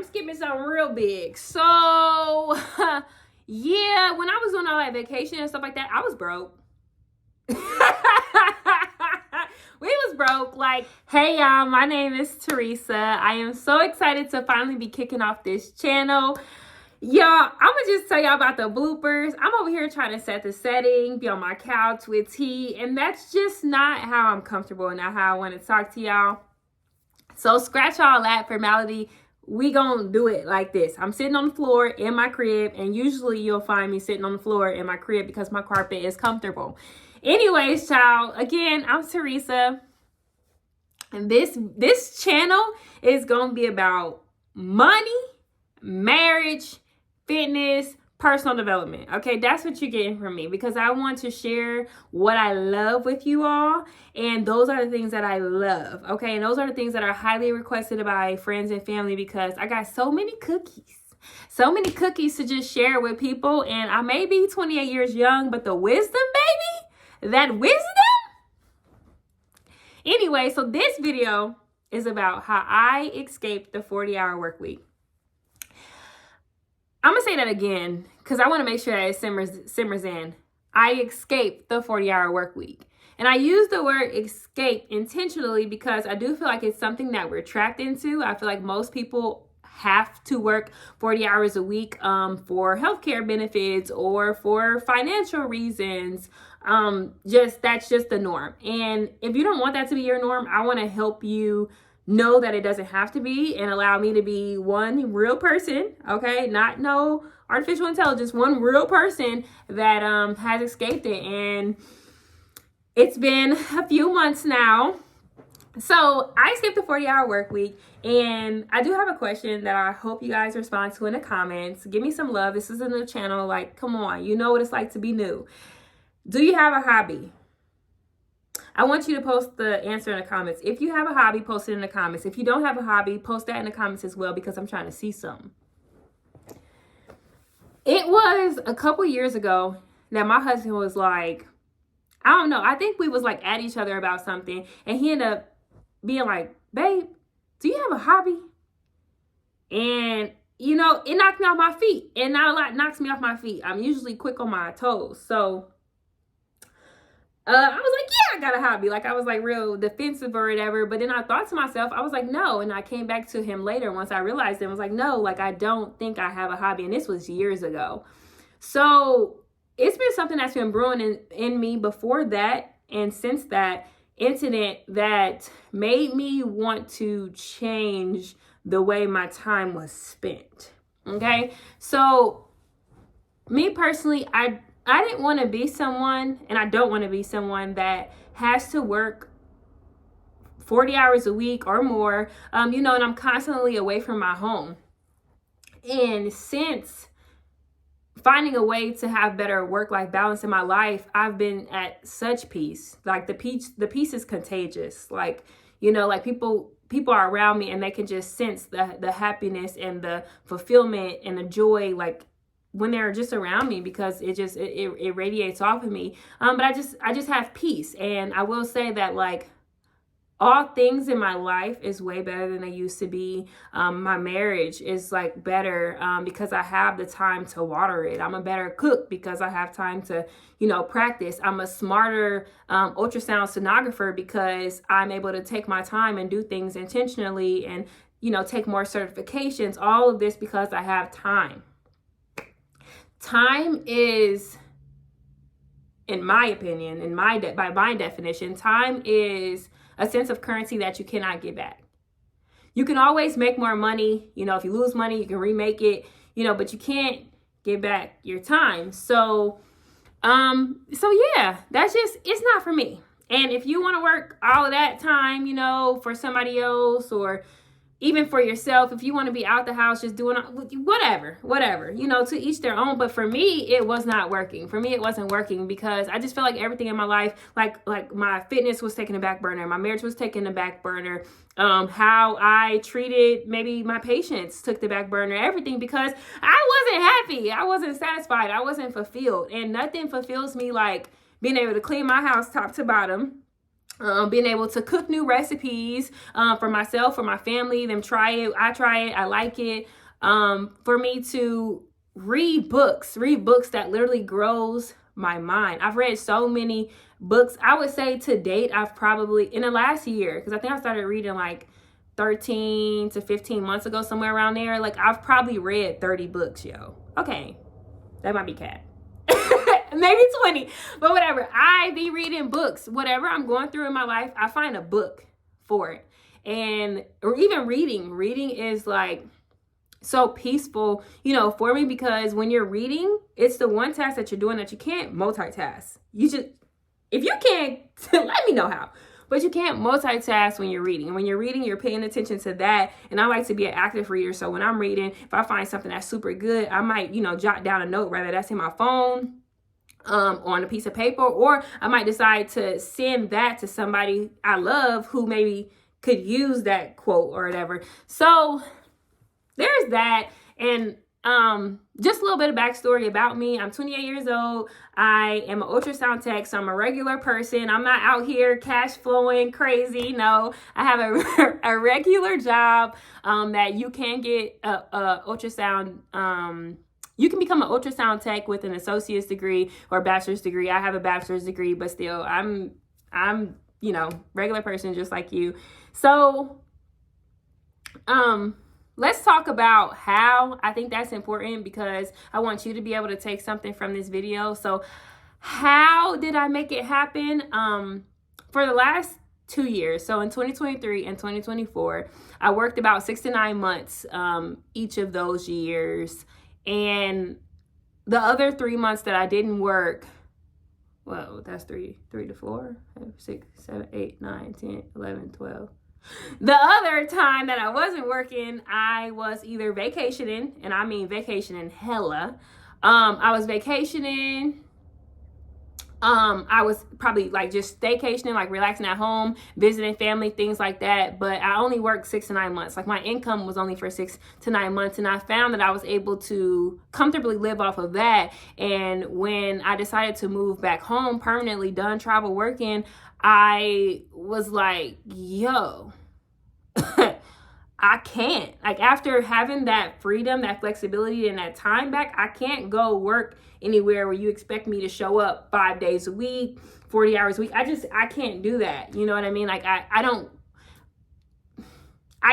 I'm skipping something real big. So, yeah, when I was on all that vacation and stuff like that, I was broke. We was broke. Like, hey y'all, my name is Teresa. I am so excited to finally be kicking off this channel. Y'all, I'm gonna just tell y'all about the bloopers. I'm over here trying to set the setting, be on my couch with tea, and that's just not how I'm comfortable and not how I want to talk to y'all. So scratch all that formality. We gonna do it like this. I'm sitting on the floor in my crib, and usually you'll find me sitting on the floor in my crib because my carpet is comfortable. Anyways, child, again, I'm Teresa, and this channel is gonna be about money, marriage, fitness, personal development. Okay, that's what you're getting from me because I want to share what I love with you all, and those are the things that I love. Okay, and those are the things that are highly requested by friends and family because I got so many cookies to just share with people. And I may be 28 years young, but the wisdom, baby, that wisdom. Anyway, so this video is about how I escaped the 40-hour work week. I'm going to say that again because I want to make sure that it simmers in. I escaped the 40-hour work week. And I use the word escape intentionally because I do feel like it's something that we're trapped into. I feel like most people have to work 40 hours a week for healthcare benefits or for financial reasons. That's just the norm. And if you don't want that to be your norm, I want to help you know that it doesn't have to be and allow me to be one real person, okay? Not no artificial intelligence, one real person that has escaped it. And it's been a few months now. So I escaped the 40-hour work week, and I do have a question that I hope you guys respond to in the comments. Give me some love. This is a new channel. Like, come on. You know what it's like to be new. Do you have a hobby? I want you to post the answer in the comments. If you have a hobby, post it in the comments. If you don't have a hobby, post that in the comments as well because I'm trying to see something. It was a couple years ago that my husband was like, I don't know. I think we was like at each other about something, and he ended up being like, babe, do you have a hobby? And, you know, it knocked me off my feet. And not a lot knocks me off my feet. I'm usually quick on my toes. So I was like, yeah, I got a hobby. Like, I was like real defensive or whatever. But then I thought to myself, I was like, no. And I came back to him later once I realized it. I was like, no, like, I don't think I have a hobby. And this was years ago. So it's been something that's been brewing in me before that. And since that incident that made me want to change the way my time was spent. Okay. So me personally, I didn't want to be someone, and I don't want to be someone that has to work 40 hours a week or more, and I'm constantly away from my home. And since finding a way to have better work-life balance in my life, I've been at such peace. Like the peace is contagious. Like, like people are around me and they can just sense the happiness and the fulfillment and the joy, like when they're just around me, because it radiates off of me. But I just have peace. And I will say that, like, all things in my life is way better than they used to be. My marriage is like better because I have the time to water it. I'm a better cook because I have time to, practice. I'm a smarter ultrasound sonographer because I'm able to take my time and do things intentionally and, take more certifications. All of this because I have time. Time is, in my opinion, by my definition, time is a sense of currency that you cannot get back. You can always make more money. If you lose money, you can remake it, but you can't get back your time. So yeah, it's not for me. And if you want to work all of that time, for somebody else or even for yourself, if you want to be out the house just doing whatever, to each their own. But for me, it was not working. For me, it wasn't working because I just felt like everything in my life, like my fitness was taking a back burner. My marriage was taking a back burner. How I treated maybe my patients took the back burner, everything, because I wasn't happy. I wasn't satisfied. I wasn't fulfilled. And nothing fulfills me like being able to clean my house top to bottom, being able to cook new recipes for myself, for my family, them try it, I like it. For me to read books that literally grows my mind. I've read so many books. I would say to date, I've probably, in the last year, because I think I started reading like 13 to 15 months ago, somewhere around there. Like, I've probably read 30 books, yo. Okay, that might be cat. Maybe 20, but whatever. I be reading books. Whatever I'm going through in my life, I find a book for it. And, or even reading is like so peaceful, you know, for me, because when you're reading, it's the one task that you're doing that you can't multitask. You just, if you can't, let me know how. But you can't multitask when you're reading. And when you're reading, you're paying attention to that. And I like to be an active reader. So when I'm reading, if I find something that's super good, I might, you know, jot down a note, whether that's in my phone, on a piece of paper, or I might decide to send that to somebody I love who maybe could use that quote or whatever. So there's that. And just a little bit of backstory about me. I'm 28 years old. I am an ultrasound tech, so I'm a regular person. I'm not out here cash flowing crazy. No, I have a regular job that you can get a ultrasound. You can become an ultrasound tech with an associate's degree or a bachelor's degree. I have a bachelor's degree, but still, I'm you know, regular person just like you. So, let's talk about how I think that's important, because I want you to be able to take something from this video. So how did I make it happen? For the last 2 years, so in 2023 and 2024, I worked about 6 to 9 months each of those years. And the other 3 months that I didn't work, well, that's 3 to 4, 5, 6, 7, 8, 9, 10, 11, 12. The other time that I wasn't working, I was either vacationing, and I mean vacationing hella. I was vacationing. I was probably like just staycationing, like relaxing at home, visiting family, things like that. But I only worked 6 to 9 months. Like, my income was only for 6 to 9 months. And I found that I was able to comfortably live off of that. And when I decided to move back home permanently, done travel working, I was like, yo, I can't. Like, after having that freedom, that flexibility, and that time back, I can't go work anywhere where you expect me to show up 5 days a week, 40 hours a week. I can't do that. You know what I mean? Like, I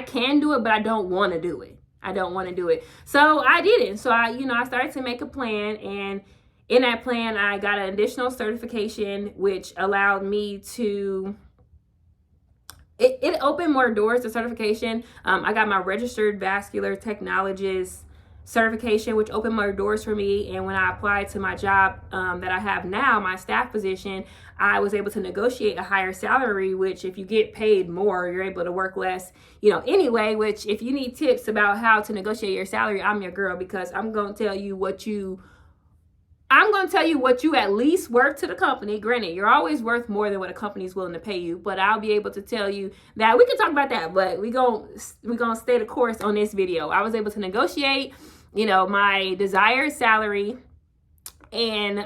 can do it, but I don't want to do it. I don't want to do it. So I didn't. So I started to make a plan, and in that plan, I got an additional certification, which allowed me to, it opened more doors to certification. I got my registered vascular technologist certification, which opened more doors for me. And when I applied to my job that I have now, my staff position, I was able to negotiate a higher salary, which if you get paid more, you're able to work less, you know, anyway, which if you need tips about how to negotiate your salary, I'm your girl, because I'm going to tell you what you at least worth to the company. Granted, you're always worth more than what a company is willing to pay you, but I'll be able to tell you that. We can talk about that, but we're gonna stay the course on this video. I was able to negotiate, you know, my desired salary. And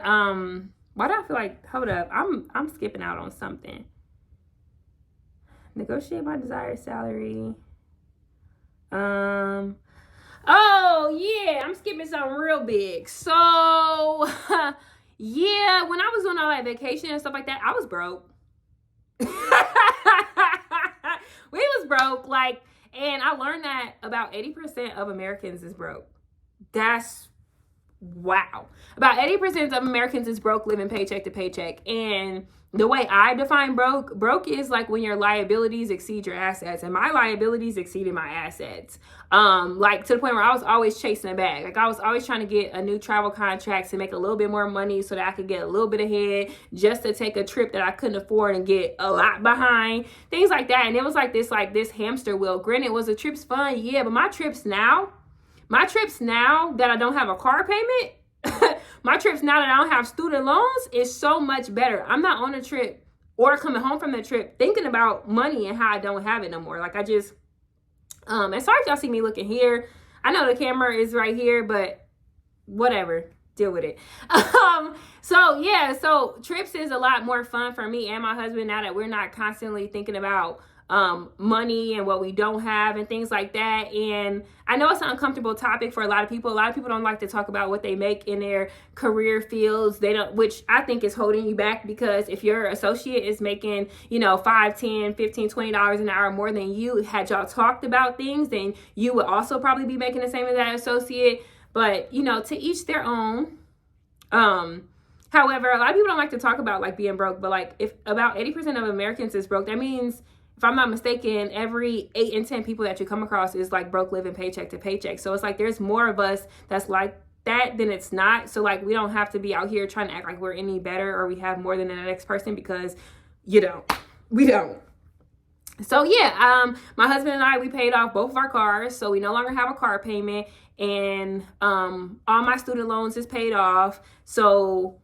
why do I feel like, hold up, I'm skipping out on something. Negotiate my desired salary. Oh, yeah, I'm skipping something real big. So, yeah, when I was doing all that vacation and stuff like that, I was broke. We was broke, like, and I learned that about 80% of Americans is broke. That's wow. About 80% of Americans is broke, living paycheck to paycheck. And the way I define broke is like when your liabilities exceed your assets, and my liabilities exceeded my assets. Like, to the point where I was always chasing a bag. Like, I was always trying to get a new travel contract to make a little bit more money so that I could get a little bit ahead, just to take a trip that I couldn't afford and get a lot behind, things like that. And it was like this hamster wheel. Granted, was the trips fun? Yeah, but my trips now that I don't have a car payment, my trips now that I don't have student loans, is so much better. I'm not on a trip or coming home from the trip thinking about money and how I don't have it no more. Like, I just, and sorry if y'all see me looking here. I know the camera is right here, but whatever. deal with it. So trips is a lot more fun for me and my husband now that we're not constantly thinking about money and what we don't have and things like that. And I know it's an uncomfortable topic for a lot of people. A lot of people don't like to talk about what they make in their career fields. They don't, which I think is holding you back, because if your associate is making, $5, $10, $15, $20 an hour more than you, had y'all talked about things, then you would also probably be making the same as that associate. But, to each their own. However, a lot of people don't like to talk about like being broke, but like if about 80% of Americans is broke, that means, if I'm not mistaken, every 8 in 10 people that you come across is like broke, living paycheck to paycheck. So it's like there's more of us that's like that than it's not. So like we don't have to be out here trying to act like we're any better or we have more than the next person, because we don't. So my husband and I, we paid off both of our cars, so we no longer have a car payment, and all my student loans is paid off. So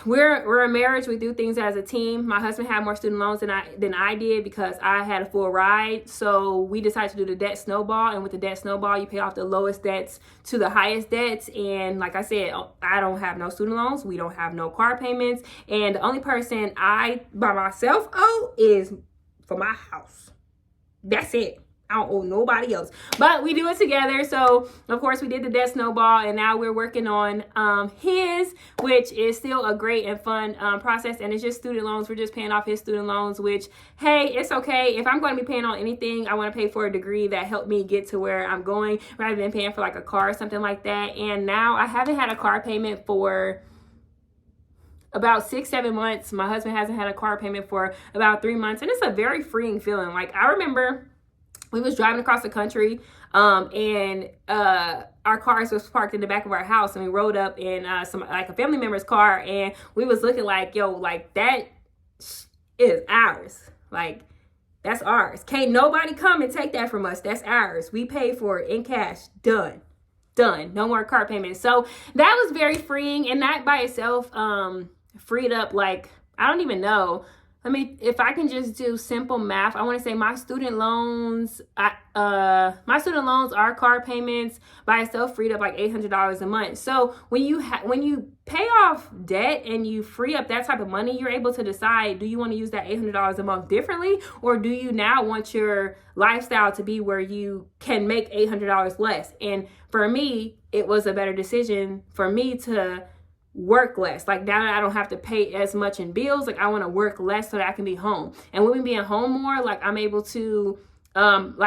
we're a marriage. We do things as a team. My husband had more student loans than I did because I had a full ride. So we decided to do the debt snowball. And with the debt snowball, you pay off the lowest debts to the highest debts. And like I said, I don't have no student loans. We don't have no car payments. And the only person I by myself owe is for my house. That's it. I don't owe nobody else, but we do it together. So of course we did the debt snowball, and now we're working on his, which is still a great and fun process. And it's just student loans. We're just paying off his student loans, which, hey, it's okay. If I'm going to be paying on anything, I want to pay for a degree that helped me get to where I'm going, rather than paying for like a car or something like that. And now I haven't had a car payment for about 6-7 months. My husband hasn't had a car payment for about 3 months, and it's a very freeing feeling. Like I remember we was driving across the country, and our cars was parked in the back of our house, and we rode up in a family member's car, and we was looking like, yo, like that is ours. Like that's ours. Can't nobody come and take that from us. That's ours. We paid for it in cash. Done. No more car payments. So that was very freeing, and that by itself freed up, like, I don't even know. If I can just do simple math, I want to say my student loans, our car payments by itself freed up like $800 a month. So when you pay off debt and you free up that type of money, you're able to decide, do you want to use that $800 a month differently, or do you now want your lifestyle to be where you can make $800 less? And for me, it was a better decision for me to work less. Like now that I don't have to pay as much in bills, like I want to work less so that I can be home. And with me being home more, like I'm able to cook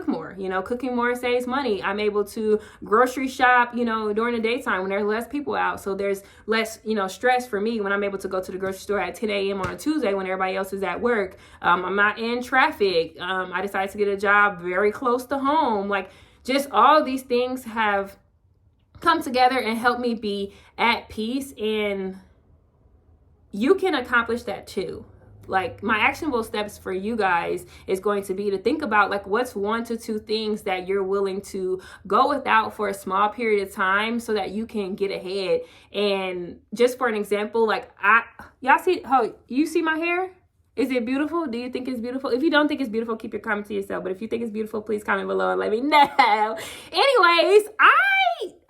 more. Cooking more saves money. I'm able to grocery shop, during the daytime when there's less people out. So there's less, stress for me when I'm able to go to the grocery store at 10 a.m. on a Tuesday when everybody else is at work. I'm not in traffic. I decided to get a job very close to home. Like just all these things have come together and help me be at peace, and you can accomplish that too. Like my actionable steps for you guys is going to be to think about like what's 1 to 2 things that you're willing to go without for a small period of time so that you can get ahead. And just for an example, like you see my hair? Is it beautiful? Do you think it's beautiful? If you don't think it's beautiful, keep your comment to yourself. But if you think it's beautiful, please comment below and let me know. Anyways,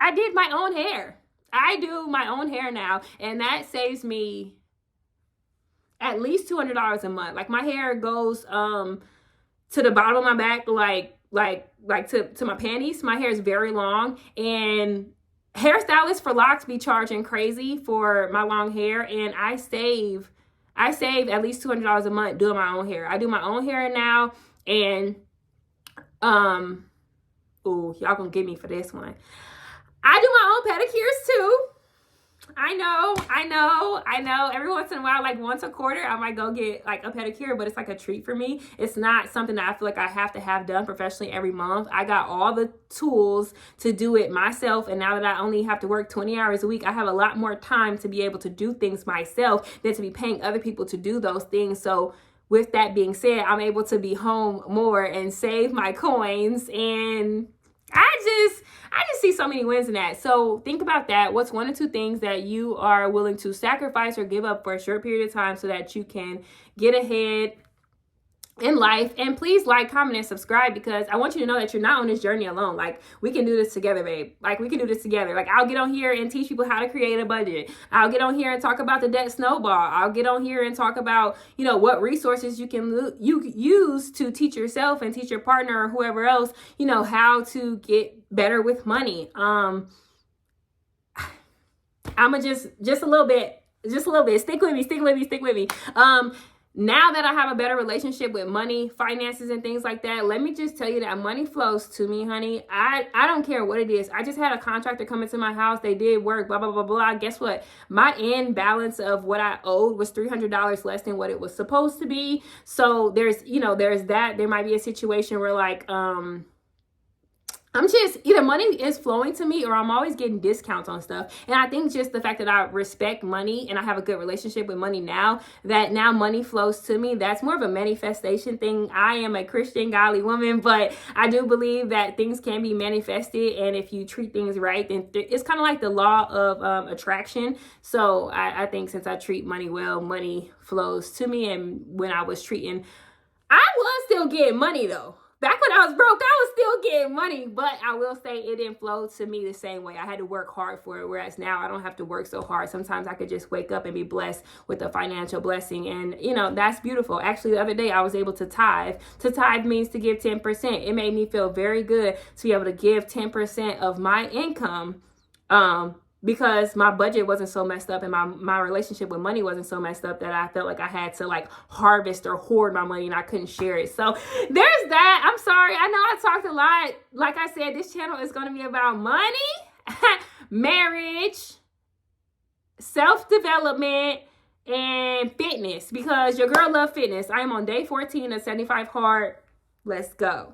I did my own hair. I do my own hair now, and that saves me at least $200 a month. Like my hair goes to the bottom of my back, like to my panties. My hair is very long, and hairstylists for locks be charging crazy for my long hair, and I save at least $200 a month doing my own hair. I do my own hair now, and y'all gonna get me for this one. I do my own pedicures too. I know. Every once in a while, like once a quarter, I might go get like a pedicure, but it's like a treat for me. It's not something that I feel like I have to have done professionally every month. I got all the tools to do it myself. And now that I only have to work 20 hours a week, I have a lot more time to be able to do things myself than to be paying other people to do those things. So with that being said, I'm able to be home more and save my coins, and I just see so many wins in that. So think about that. What's 1 or 2 things that you are willing to sacrifice or give up for a short period of time so that you can get ahead in life. And please like, comment, and subscribe, because I want you to know that you're not on this journey alone. Like, we can do this together, babe. Like, we can do this together. Like, I'll get on here and teach people how to create a budget. I'll get on here and talk about the debt snowball. I'll get on here and talk about, you know, what resources you can use to teach yourself and teach your partner or whoever else, you know, how to get better with money. I'ma just a little bit. Stick with me. Now that I have a better relationship with money, finances, and things like that, let me just tell you that money flows to me, honey. I don't care what it is. I just had a contractor come into my house. They did work, blah, blah, blah, blah. Guess what? My end balance of what I owed was $300 less than what it was supposed to be. So there's that. There might be a situation where like, I'm just, either money is flowing to me or I'm always getting discounts on stuff. And I think just the fact that I respect money and I have a good relationship with money now, that now money flows to me, that's more of a manifestation thing. I am a Christian, godly woman, but I do believe that things can be manifested. And if you treat things right, then it's kind of like the law of attraction. So I think since I treat money well, money flows to me. And when I was still getting money though. Back when I was broke, I was still getting money, but I will say it didn't flow to me the same way. I had to work hard for it, whereas now I don't have to work so hard. Sometimes I could just wake up and be blessed with a financial blessing, and, you know, that's beautiful. Actually, the other day I was able to tithe. To tithe means to give 10%. It made me feel very good to be able to give 10% of my income, because my budget wasn't so messed up and my relationship with money wasn't so messed up that I felt like I had to like harvest or hoard my money and I couldn't share it. So there's that. I'm sorry. I know I talked a lot. Like I said, this channel is going to be about money, marriage, self-development, and fitness, because your girl loves fitness. I am on day 14 of 75 hard. Let's go.